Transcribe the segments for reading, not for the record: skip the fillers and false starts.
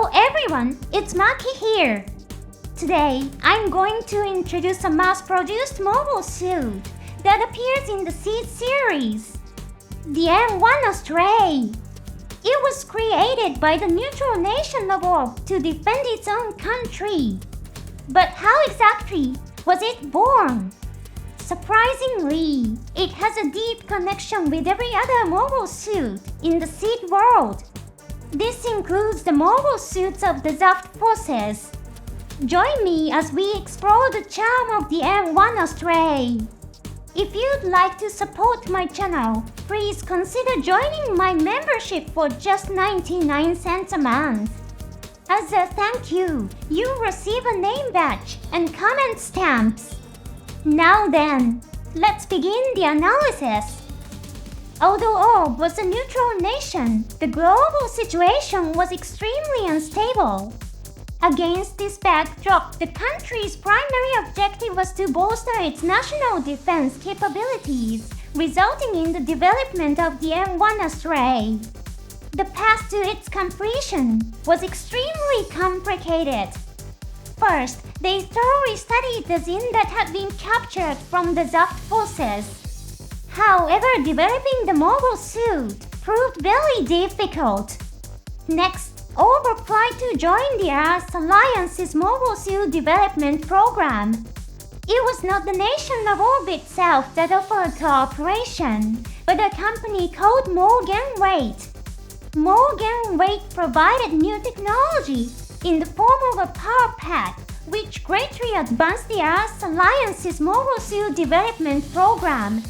Hello everyone, it's Maki here. Today, I'm going to introduce a mass-produced mobile suit that appears in the Seed series, the M1 ASTRAY. It was created by the neutral nation of Orb to defend its own country. But how exactly was it born? Surprisingly, it has a deep connection with every other mobile suit in the Seed world. This includes the mobile suits of the Zaft forces. Join me as we explore the charm of the M1 ASTRAY. If you'd like to support my channel, please consider joining my membership for just 99 cents a month. As a thank you, you'll receive a name badge and comment stamps. Now then, let's begin the analysis. Although Orb was a neutral nation, the global situation was extremely unstable. Against this backdrop, the country's primary objective was to bolster its national defense capabilities, resulting in the development of the M1 ASTRAY. The path to its completion was extremely complicated. First, they thoroughly studied the Zin that had been captured from the Zaft forces. However, developing the mobile suit proved very difficult. Next, Orb applied to join the Earth Alliance's mobile suit development program. It was not the nation of Orb itself that offered cooperation, but a company called Morgan Waite. Morgan Waite provided new technology in the form of a power pack, which greatly advanced the Earth Alliance's mobile suit development program.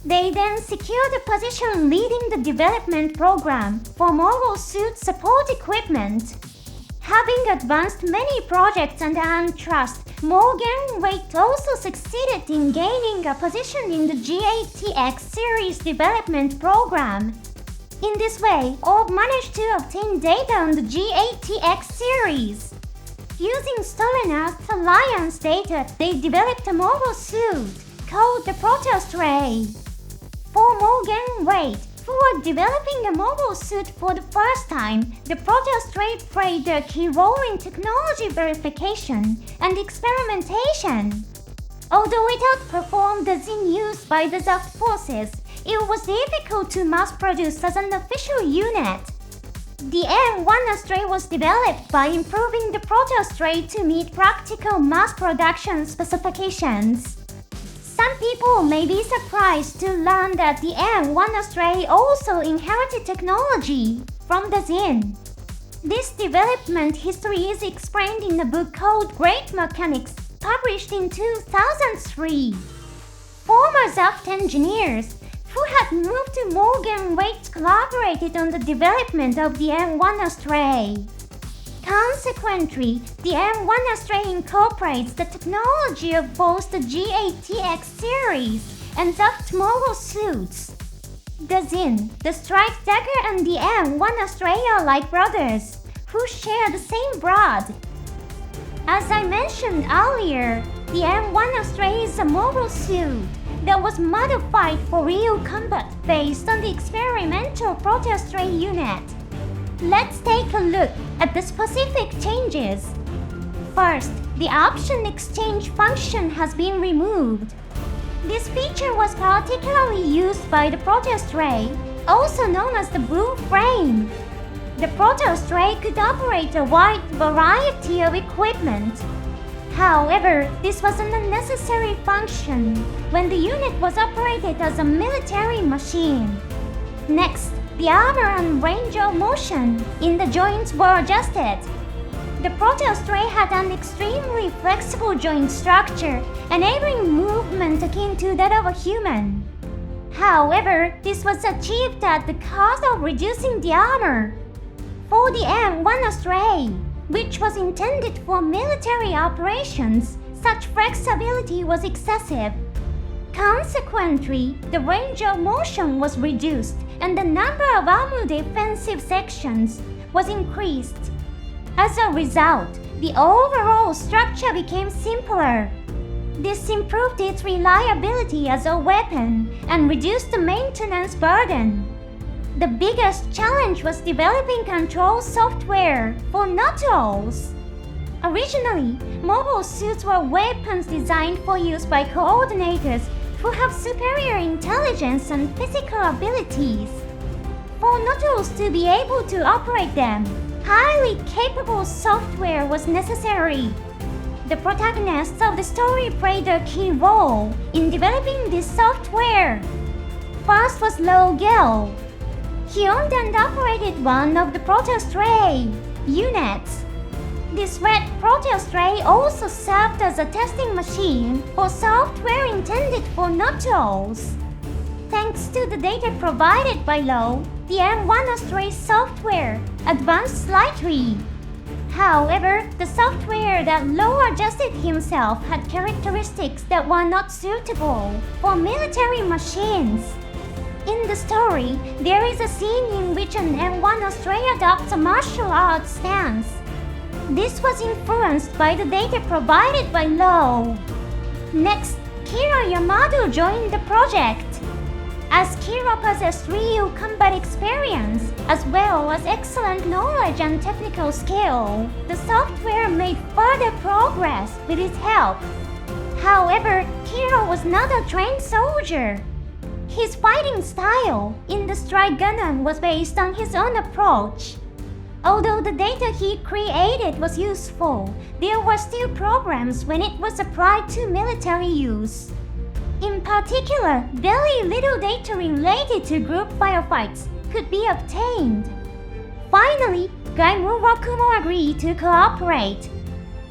They then secured a position leading the development program for mobile suit support equipment. Having advanced many projects and earned trust, Morgan Waite also succeeded in gaining a position in the GATX series development program. In this way, Orb managed to obtain data on the GATX series. Using stolen Earth Alliance data, they developed a mobile suit called the ASTRAY. For Morgan Waite, who were developing a mobile suit for the first time, the ASTRAY played a key role in technology verification and experimentation. Although it outperformed the Zin used by the Zaft forces, it was difficult to mass-produce as an official unit. The M1 ASTRAY was developed by improving the ASTRAY to meet practical mass production specifications. Some people may be surprised to learn that the M1 ASTRAY also inherited technology from the Zin. This development history is explained in a book called Great Mechanics, published in 2003. Former Zaft engineers who had moved to Morgan Waite collaborated on the development of the M1 ASTRAY. Consequently, the M1 ASTRAY incorporates the technology of both the GATX series and Zaft mobile suits. The Zin, the Strike Dagger and the M1 ASTRAY are like brothers, who share the same blood. As I mentioned earlier, the M1 ASTRAY is a mobile suit that was modified for real combat based on the experimental ASTRAY unit. Let's take a look at the specific changes. First, the option exchange function has been removed. This feature was particularly used by the ASTRAY, also known as the blue frame. The ASTRAY could operate a wide variety of equipment. However, this was an unnecessary function when the unit was operated as a military machine. Next, the armor and range of motion in the joints were adjusted. The ASTRAY had an extremely flexible joint structure, enabling movement akin to that of a human. However, this was achieved at the cost of reducing the armor. For the M1 ASTRAY, which was intended for military operations, such flexibility was excessive. Consequently, the range of motion was reduced and the number of armor defensive sections was increased. As a result, the overall structure became simpler. This improved its reliability as a weapon and reduced the maintenance burden. The biggest challenge was developing control software for Nautilus. Originally, mobile suits were weapons designed for use by coordinators who have superior intelligence and physical abilities. For Nautilus to be able to operate them, highly capable software was necessary. The protagonists of the story played a key role in developing this software. First was Logel. He owned and operated one of the ASTRAY units. This red ASTRAY also served as a testing machine for software intended for Nautilus. Thanks to the data provided by Lo, the ASTRAY software advanced slightly. However, the software that Lo adjusted himself had characteristics that were not suitable for military machines. In the story, there is a scene in which an ASTRAY adopts a martial arts stance. This was influenced by the data provided by Lo. Next, Kira Yamado joined the project. As Kira possessed real combat experience, as well as excellent knowledge and technical skill, the software made further progress with his help. However, Kira was not a trained soldier. His fighting style in the Strike Gundam was based on his own approach. Although the data he created was useful, there were still problems when it was applied to military use. In particular, very little data related to group firefights could be obtained. Finally, Gaimu Rakumo agreed to cooperate.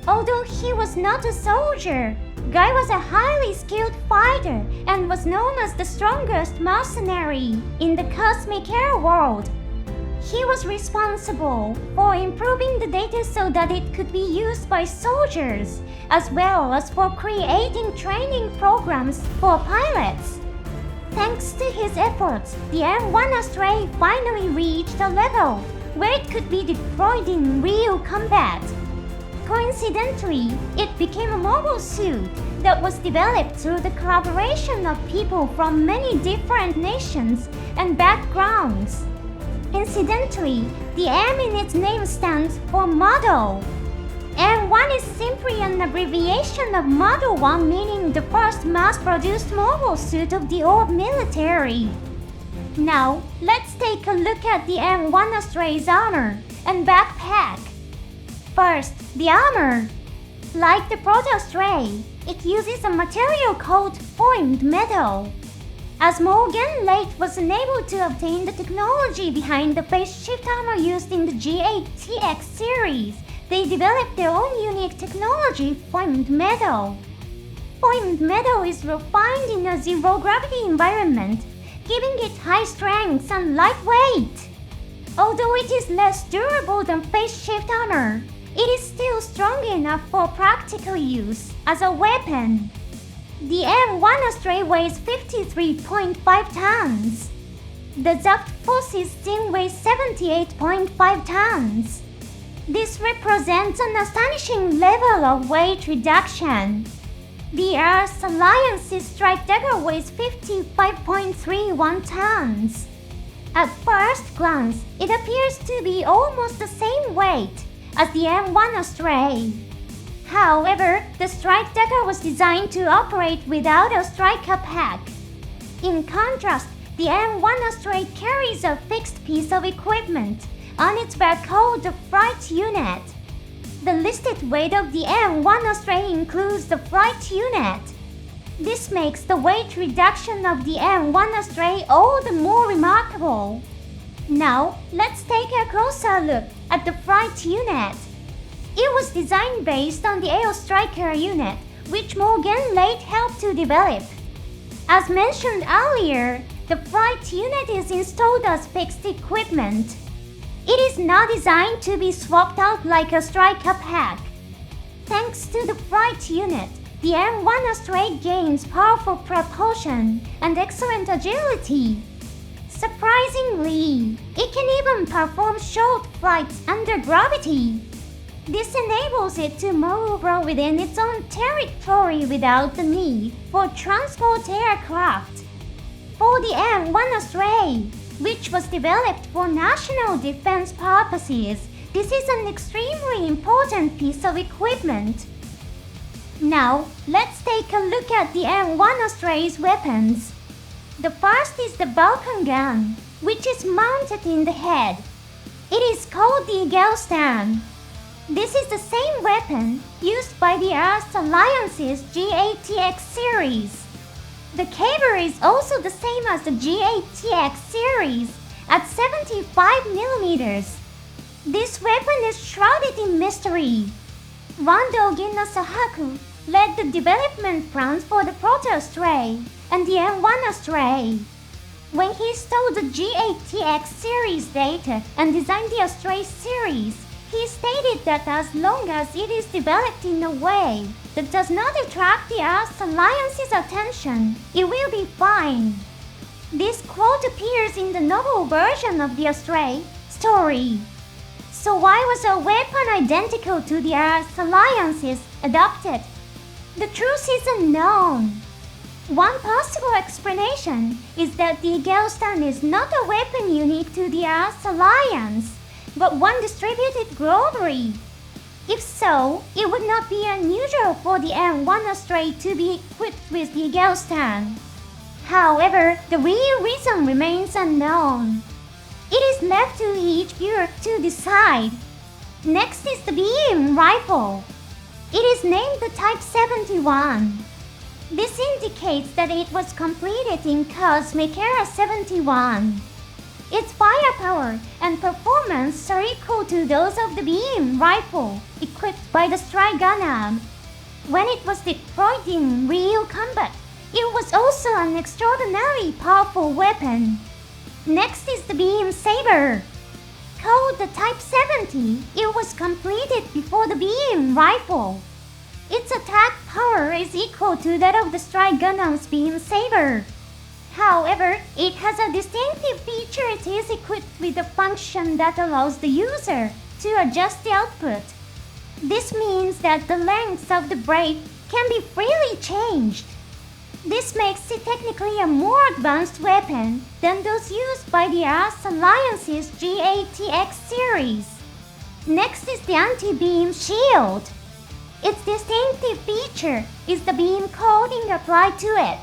Although he was not a soldier, Guy was a highly skilled fighter and was known as the strongest mercenary in the cosmic air world. He was responsible for improving the data so that it could be used by soldiers, as well as for creating training programs for pilots. Thanks to his efforts, the ASTRAY finally reached a level where it could be deployed in real combat. Coincidentally, it became a mobile suit that was developed through the collaboration of people from many different nations and backgrounds. Incidentally, the M in its name stands for model. M1 is simply an abbreviation of Model 1, meaning the first mass-produced mobile suit of the old military. Now, let's take a look at the ASTRAY's armor and backpack. First, the armor. Like the ASTRAY, it uses a material called foamed metal. As Morgan Late was unable to obtain the technology behind the phase shift armor used in the G8TX series, they developed their own unique technology, foamed metal. Foamed metal is refined in a zero-gravity environment, giving it high strength and lightweight. Although it is less durable than phase shift armor, it is still strong enough for practical use as a weapon. The ASTRAY weighs 53.5 tons. The Zaft Force's Sting weighs 78.5 tons. This represents an astonishing level of weight reduction. The Earth's Alliance's Strike Dagger weighs 55.31 tons. At first glance, it appears to be almost the same weight as the ASTRAY. However, the Strike Dagger was designed to operate without a striker pack. In contrast, the ASTRAY carries a fixed piece of equipment on its back called the flight unit. The listed weight of the ASTRAY includes the flight unit. This makes the weight reduction of the ASTRAY all the more remarkable. Now, let's take a closer look at the flight unit. It was designed based on the AO Striker unit, which Morgan Late helped to develop. As mentioned earlier, the flight unit is installed as fixed equipment. It is not designed to be swapped out like a striker pack. Thanks to the flight unit, the ASTRAY gains powerful propulsion and excellent agility. Surprisingly, it can even perform short flights under gravity. This enables it to maneuver within its own territory without the need for transport aircraft. For the ASTRAY, which was developed for national defense purposes. This is an extremely important piece of equipment. Now, let's take a look at the M1 ASTRAY's weapons. The first is the Vulcan gun, which is mounted in the head. It is called the Eagle Stand. This is the same weapon used by the Earth Alliance's GATX series. The caliber is also the same as the GATX series at 75mm. This weapon is shrouded in mystery. Rando Ginna led the development plans for the Proto-ASTRAY and the M1 ASTRAY. When he stole the GATX series data and designed the ASTRAY series, he stated that as long as it is developed in a way that does not attract the Earth Alliance's attention, it will be fine. This quote appears in the novel version of the ASTRAY story. So why was a weapon identical to the Earth Alliance's adopted? The truth is unknown. One possible explanation is that the Eagle Stand is not a weapon unique to the Earth Alliance, but one distributed globally. If so, it would not be unusual for the M1 ASTRAY to be equipped with the Eagle Stand. However, the real reason remains unknown. It is left to each viewer to decide. Next is the beam rifle. It is named the Type 71. This indicates that it was completed in Cosmic Era 71. Its firepower and performance are equal to those of the beam rifle equipped by the ASTRAY Gundam. When it was deployed in real combat, it was also an extraordinarily powerful weapon. Next is the beam saber. Called the Type 70, it was completed before the beam rifle. Its attack power is equal to that of the ASTRAY Gundam's beam saber. However, it has a distinctive feature. It is equipped with a function that allows the user to adjust the output. This means that the length of the blade can be freely changed. This makes it technically a more advanced weapon than those used by the Earth Alliance's GATX series. Next is the anti-beam shield. Its distinctive feature is the beam coating applied to it.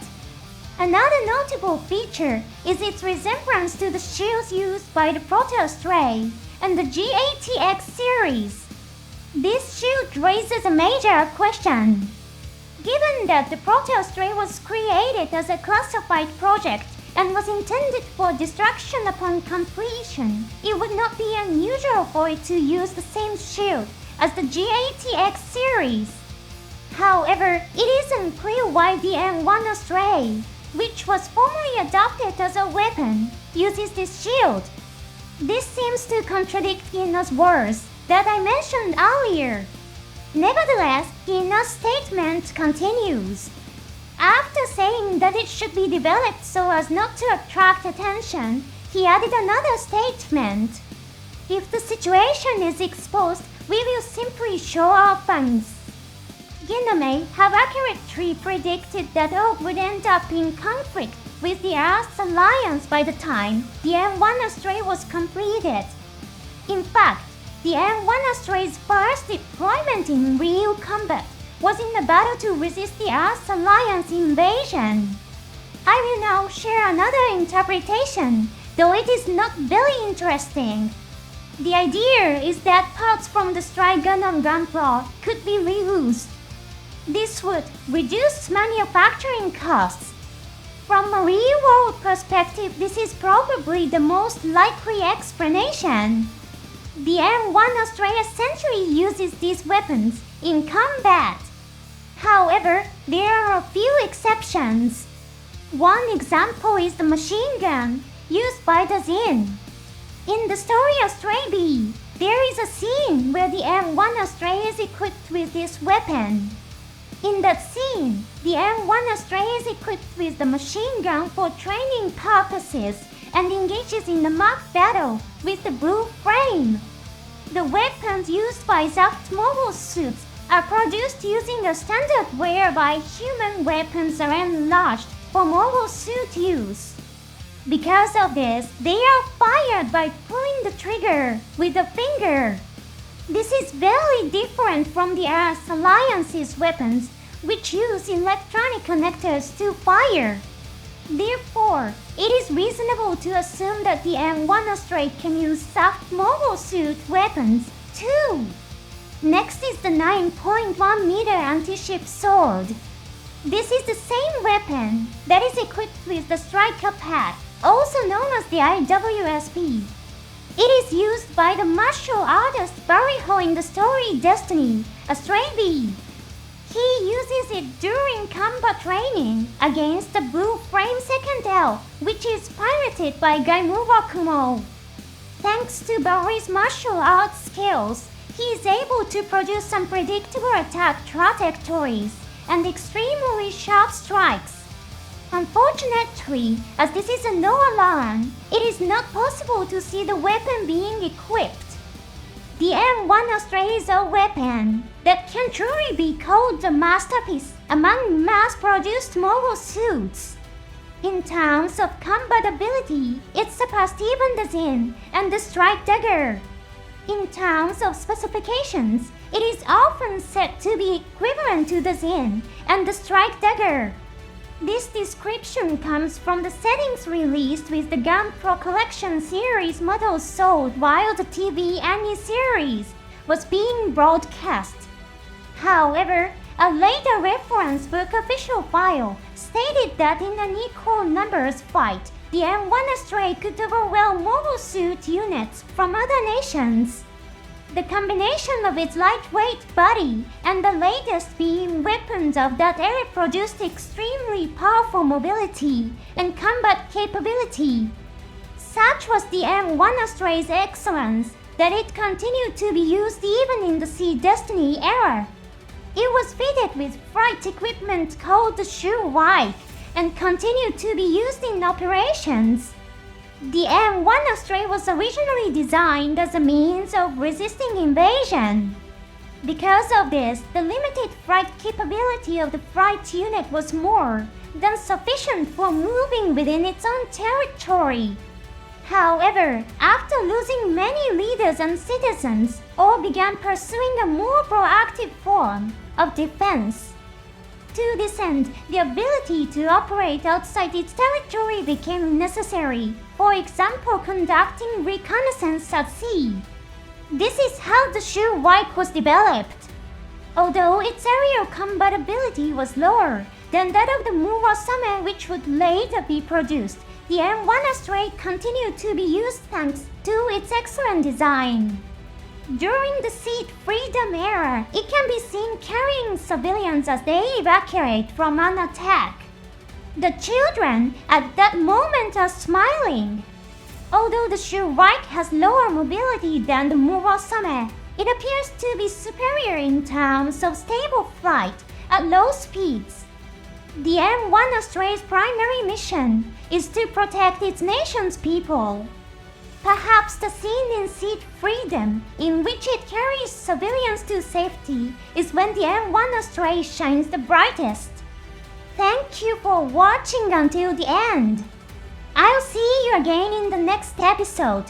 Another notable feature is its resemblance to the shields used by the Proto-ASTRAY and the GATX series. This shield raises a major question. Given that the Proto-ASTRAY was created as a classified project and was intended for destruction upon completion, it would not be unusual for it to use the same shield as the GATX series. However, it is unclear why the M1 ASTRAY, which was formerly adopted as a weapon, uses this shield. This seems to contradict Ginna's words that I mentioned earlier. Nevertheless, Ginna's statement continues. After saying that it should be developed so as not to attract attention, he added another statement. If the situation is exposed, we will simply show our fangs. Ginna may have accurately predicted that Oak would end up in conflict with the Earth Alliance by the time the M1 ASTRAY was completed. In fact, the M1 ASTRAY's first deployment in real combat was in the battle to resist the Earth Alliance invasion. I will now share another interpretation, though it is not very interesting. The idea is that parts from the ASTRAY Gundam gunpla could be reused. This would reduce manufacturing costs. From a real-world perspective, this is probably the most likely explanation. The M1 ASTRAY essentially uses these weapons in combat. However, there are a few exceptions. One example is the machine gun used by the Zin. In the story ASTRAY B, there is a scene where the M1 ASTRAY is equipped with this weapon. In that scene, the M1 ASTRAY is equipped with the machine gun for training purposes and engages in the mock battle with the blue frame. The weapons used by Zaft mobile suits are produced using a standard whereby human weapons are enlarged for mobile suit use. Because of this, they are fired by pulling the trigger with the finger. This is very different from the Earth Alliance's weapons, which use electronic connectors to fire. Therefore, it is reasonable to assume that the M1 ASTRAY can use soft mobile suit weapons too. Next is the 9.1 meter anti-ship sword. This is the same weapon that is equipped with the striker pad, also known as the IWSP. It is used by the martial artist Bariho in the story Destiny, ASTRAY V. He uses it during combat training against the Blue Frame Second L, which is piloted by Gaimura Kumo. Thanks to Barry's martial arts skills, he is able to produce unpredictable attack trajectories and extremely sharp strikes. Unfortunately, as this is a Noah line, it is not possible to see the weapon being equipped. The M1 ASTRAY is a weapon that can truly be called a masterpiece among mass-produced mobile suits. In terms of combat ability, it surpassed even the Zen and the Strike Dagger. In terms of specifications, it is often said to be equivalent to the Zen and the Strike Dagger. This description comes from the settings released with the Gun Pro Collection series models sold while the TV Annie series was being broadcast. However, a later reference book official file stated that in an equal numbers fight, the M1 ASTRAY could overwhelm mobile suit units from other nations. The combination of its lightweight body and the latest being weapons of that era produced extremely powerful mobility and combat capability. Such was the M1 ASTRAY's excellence that it continued to be used even in the Sea Destiny era. It was fitted with flight equipment called the Shoe White and continued to be used in operations. The M1 ASTRAY was originally designed as a means of resisting invasion. Because of this, the limited flight capability of the flight unit was more than sufficient for moving within its own territory. However, after losing many leaders and citizens, all began pursuing a more proactive form of defense. To this end, the ability to operate outside its territory became necessary, for example conducting reconnaissance at sea. This is how the Shoe White was developed. Although its aerial combat ability was lower than that of the Murasame which would later be produced, the M1 ASTRAY continued to be used thanks to its excellent design. During the Seat Freedom era, it can be seen carrying civilians as they evacuate from an attack. The children at that moment are smiling. Although the Shoe White has lower mobility than the Murasame, it appears to be superior in terms of stable flight at low speeds. The M1 ASTRAY's primary mission is to protect its nation's people. Perhaps the scene in Seat Freedom, in which it carries civilians to safety, is when the M1 ASTRAY shines the brightest. Thank you for watching until the end. I'll see you again in the next episode.